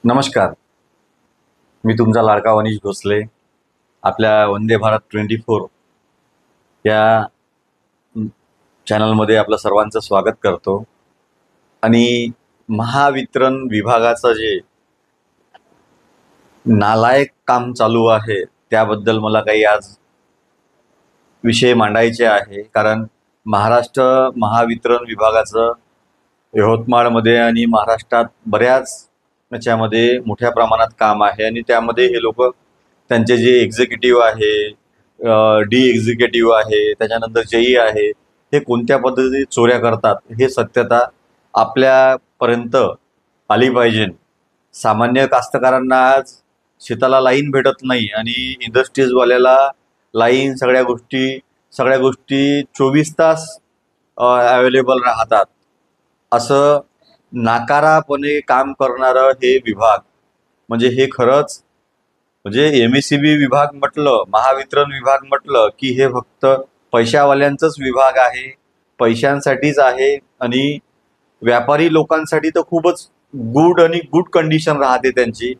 नमस्कार. मी तुमचा लाडका वनीश भोसले. आपल्या वंदे भारत 24 या चॅनलमध्ये आपलं सर्वांचं स्वागत करतो. आणि महावितरण विभागाचं जे नालायक काम चालू आहे त्याबद्दल मला काही आज विषय मांडायचे आहे. कारण महाराष्ट्र महावितरण विभागाचं यवतमाळमध्ये आणि महाराष्ट्रात बऱ्याच याच्यामध्ये मोठ्या प्रमाणात काम आहे. आणि त्यामध्ये हे लोक त्यांचे जे एक्झिक्युटिव्ह आहे, डी एक्झिक्युटिव्ह आहे, त्याच्यानंतर जेई आहे, हे कोणत्या पद्धतीने चोऱ्या करतात हे सत्यता आपल्यापर्यंत आली पाहिजे. सामान्य कास्तकारांना आज शेताला लाईन भेटत नाही आणि इंडस्ट्रीजवाल्याला लाईन सगळ्या गोष्टी 24 तास अवेलेबल राहतात. असं नाकारापणे काम करणारं हे विभाग म्हणजे हे खरंच म्हणजे एमएससीबी विभाग म्हटलं, महावितरण विभाग म्हटलं की हे फक्त पैशावाल्यांचंच विभाग आहे, पैशांसाठीच आहे. आणि व्यापारी लोकांसाठी तर खूपच गुड कंडिशन राहते त्यांची.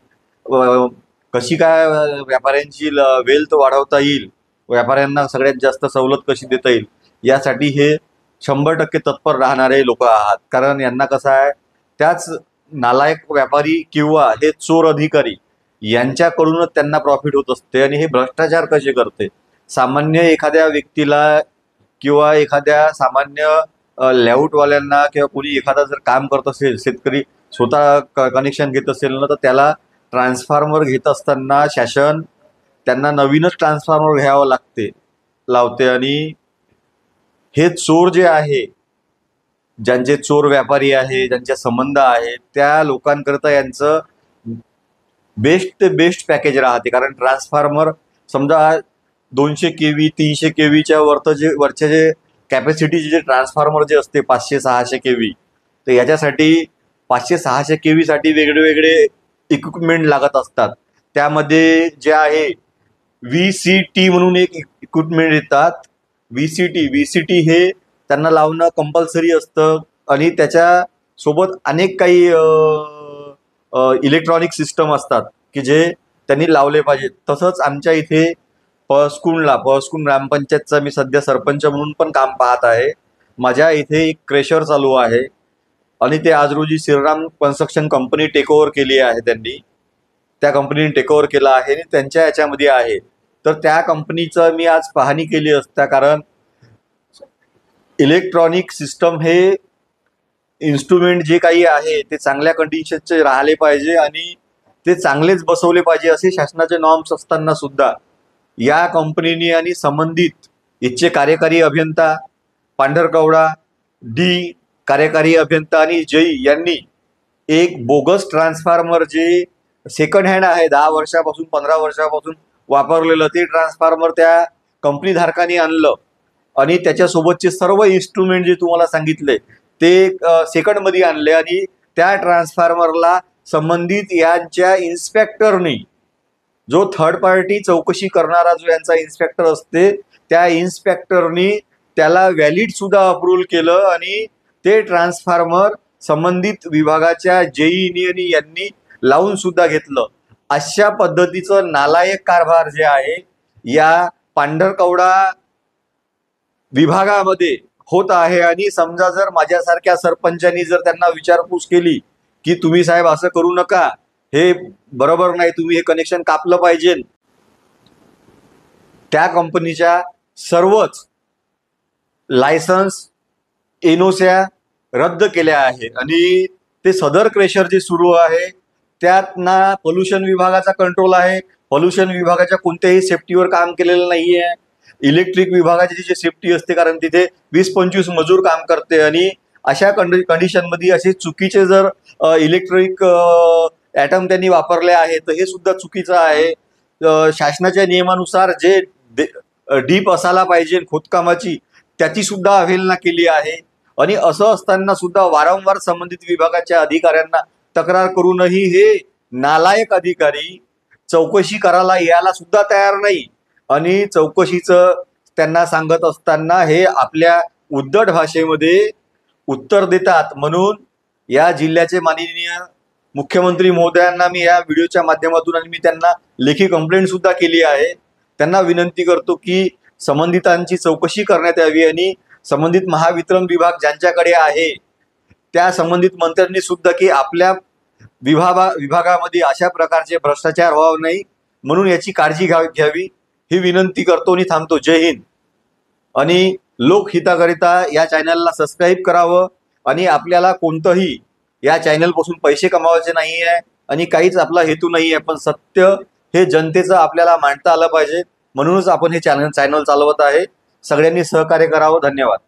कशी काय व्यापाऱ्यांची वेल्थ वाढवता येईल, व्यापाऱ्यांना सगळ्यात जास्त सवलत कशी देता येईल, यासाठी हे 100% तत्पर राहणारे लोक आहात. कारण यांना कसं आहे, त्याच नालायक व्यापारी किंवा हे चोर अधिकारी यांच्याकडूनच त्यांना प्रॉफिट होत असते. आणि हे भ्रष्टाचार कसे करते, सामान्य एखाद्या व्यक्तीला किंवा एखाद्या सामान्य लेआउटवाल्यांना किंवा कोणी एखादा जर काम करत असेल, शेतकरी स्वतः कनेक्शन घेत असेल ना, तर त्याला ट्रान्सफॉर्मर घेत असताना शासन त्यांना नवीनच ट्रान्सफॉर्मर घ्यावं लावते. आणि हे चोर जे आहे, ज्यांचे चोर व्यापारी आहे, ज्यांचे संबंध आहे, त्या लोकांकरता यांचं बेस्ट ते बेस्ट पॅकेज राहते. कारण ट्रान्सफॉर्मर समजा 200 केव्ही 300 केव्हीच्या वरचे जे कॅपॅसिटीचे जे ट्रान्सफॉर्मर जे असते 500-600 केव्ही, तर याच्यासाठी 500-600 केव्हीसाठी वेगळे इक्विपमेंट लागत असतात. त्यामध्ये जे आहे VCT म्हणून एक इक्विपमेंट येतात. VCT हे त्यांना लावणं कंपल्सरी असतं. आणि त्याच्यासोबत अनेक काही इलेक्ट्रॉनिक सिस्टम असतात की जे त्यांनी लावले पाहिजेत. तसंच आमच्या इथे पळसकुंड ग्रामपंचायतचा मी सध्या सरपंच म्हणून पण काम पाहत आहे. माझ्या इथे एक क्रेशर चालू आहे आणि ते आज रोजी Shriram construction company take over केली आहे. त्यांनी त्या कंपनीने टेक ओव्हर केला आहे आणि त्यांच्या याच्यामध्ये आहे. तर त्या कंपनीचं मी आज पाहणी केली असता. कारण इलेक्ट्रॉनिक सिस्टम हे इन्स्ट्रुमेंट जे काही आहे ते चांगल्या कंडिशनचे राहिले पाहिजे आणि ते चांगलेच बसवले पाहिजे असे शासनाचे नॉर्म्स असताना सुद्धा या कंपनीने आणि संबंधित इथचे कार्यकारी अभियंता पांढरकवडा, डी कार्यकारी अभियंता आणि जई यांनी एक बोगस ट्रान्सफॉर्मर जे सेकंड हँड आहे, 10 वर्षापासून 15 वर्षापासून वापरलेलं ते ट्रान्सफॉर्मर त्या कंपनी धारकाने आणलं. आणि त्याच्यासोबतचे सर्व इन्स्ट्रुमेंट जे तुम्हाला सांगितले ते सेकंडमध्ये आणले. आणि त्या ट्रान्सफॉर्मरला संबंधित यांच्या इन्स्पेक्टरनी, जो थर्ड पार्टी चौकशी करणारा जो यांचा इन्स्पेक्टर असते, त्या इन्स्पेक्टरनी त्याला व्हॅलिड सुद्धा अप्रूव्हल केलं. आणि ते ट्रान्सफॉर्मर संबंधित विभागाच्या जेईनी आणि यांनी लावून सुद्धा घेतलं. अशा पद्धतीचं नालायक कारभार जे आहे या पांढरकवडा विभागामध्ये होत आहे. आणि समजा जर माझ्यासारख्या सरपंचांनी जर त्यांना विचारपूस केली की तुम्ही साहेब असं करू नका, हे बरोबर नाही, तुम्ही हे कनेक्शन कापलं पाहिजे, त्या कंपनीच्या सर्वच लायसन्स एनओस्या रद्द केल्या आहे. आणि ते सदर क्रेशर जे सुरू आहे त्यात ना पोल्युशन विभागाचा कंट्रोल आहे, पोल्युशन विभागाच्या कोणत्याही सेफ्टीवर काम केलेलं नाही आहे. इलेक्ट्रिक विभागाची जी सेफ्टी असते, कारण तिथे 20-25 मजूर काम करते. आणि अशा कंडिशनमध्ये असे चुकीचे जर इलेक्ट्रिक ॲटम त्यांनी वापरले आहे तर हे सुद्धा चुकीचं आहे. शासनाच्या नियमानुसार जे डीप असायला पाहिजे खोदकामाची, त्याची सुद्धा अवहेलना केली आहे. आणि असं असताना सुद्धा वारंवार संबंधित विभागाच्या अधिकाऱ्यांना तक्रार करूनही हे नालायक अधिकारी चौकशी करायला यायला सुद्धा तयार नाही. आणि चौकशीचं त्यांना सांगत असताना हे आपल्या उद्धट भाषेमध्ये उत्तर देतात. म्हणून या जिल्ह्याचे माननीय मुख्यमंत्री महोदयांना मी या व्हिडिओच्या माध्यमातून आणि मी त्यांना लेखी कंप्लेंट सुद्धा केली आहे. त्यांना विनंती करतो की संबंधितांची चौकशी करण्यात यावी आणि संबंधित महावितरण विभाग ज्यांच्याकडे आहे त्या संबंधित मंत्र्यांनी सुद्धा की आपल्या विभागामध्ये अशा प्रकारचे भ्रष्टाचार व्हावा नाही म्हणून याची काळजी घ्यावी ही विनंती करतो आणि थांबतो. जय हिंद. आणि लोकहिताकरिता या चॅनलला सबस्क्राईब करावं आणि आपल्याला कोणतंही या चॅनलपासून पैसे कमावायचे नाही आहे आणि काहीच आपला हेतू नाही आहे, पण सत्य हे जनतेचं आपल्याला मांडता आलं पाहिजे म्हणूनच आपण हे चॅनल चालवत आहे. सगळ्यांनी सहकार्य करावं. धन्यवाद.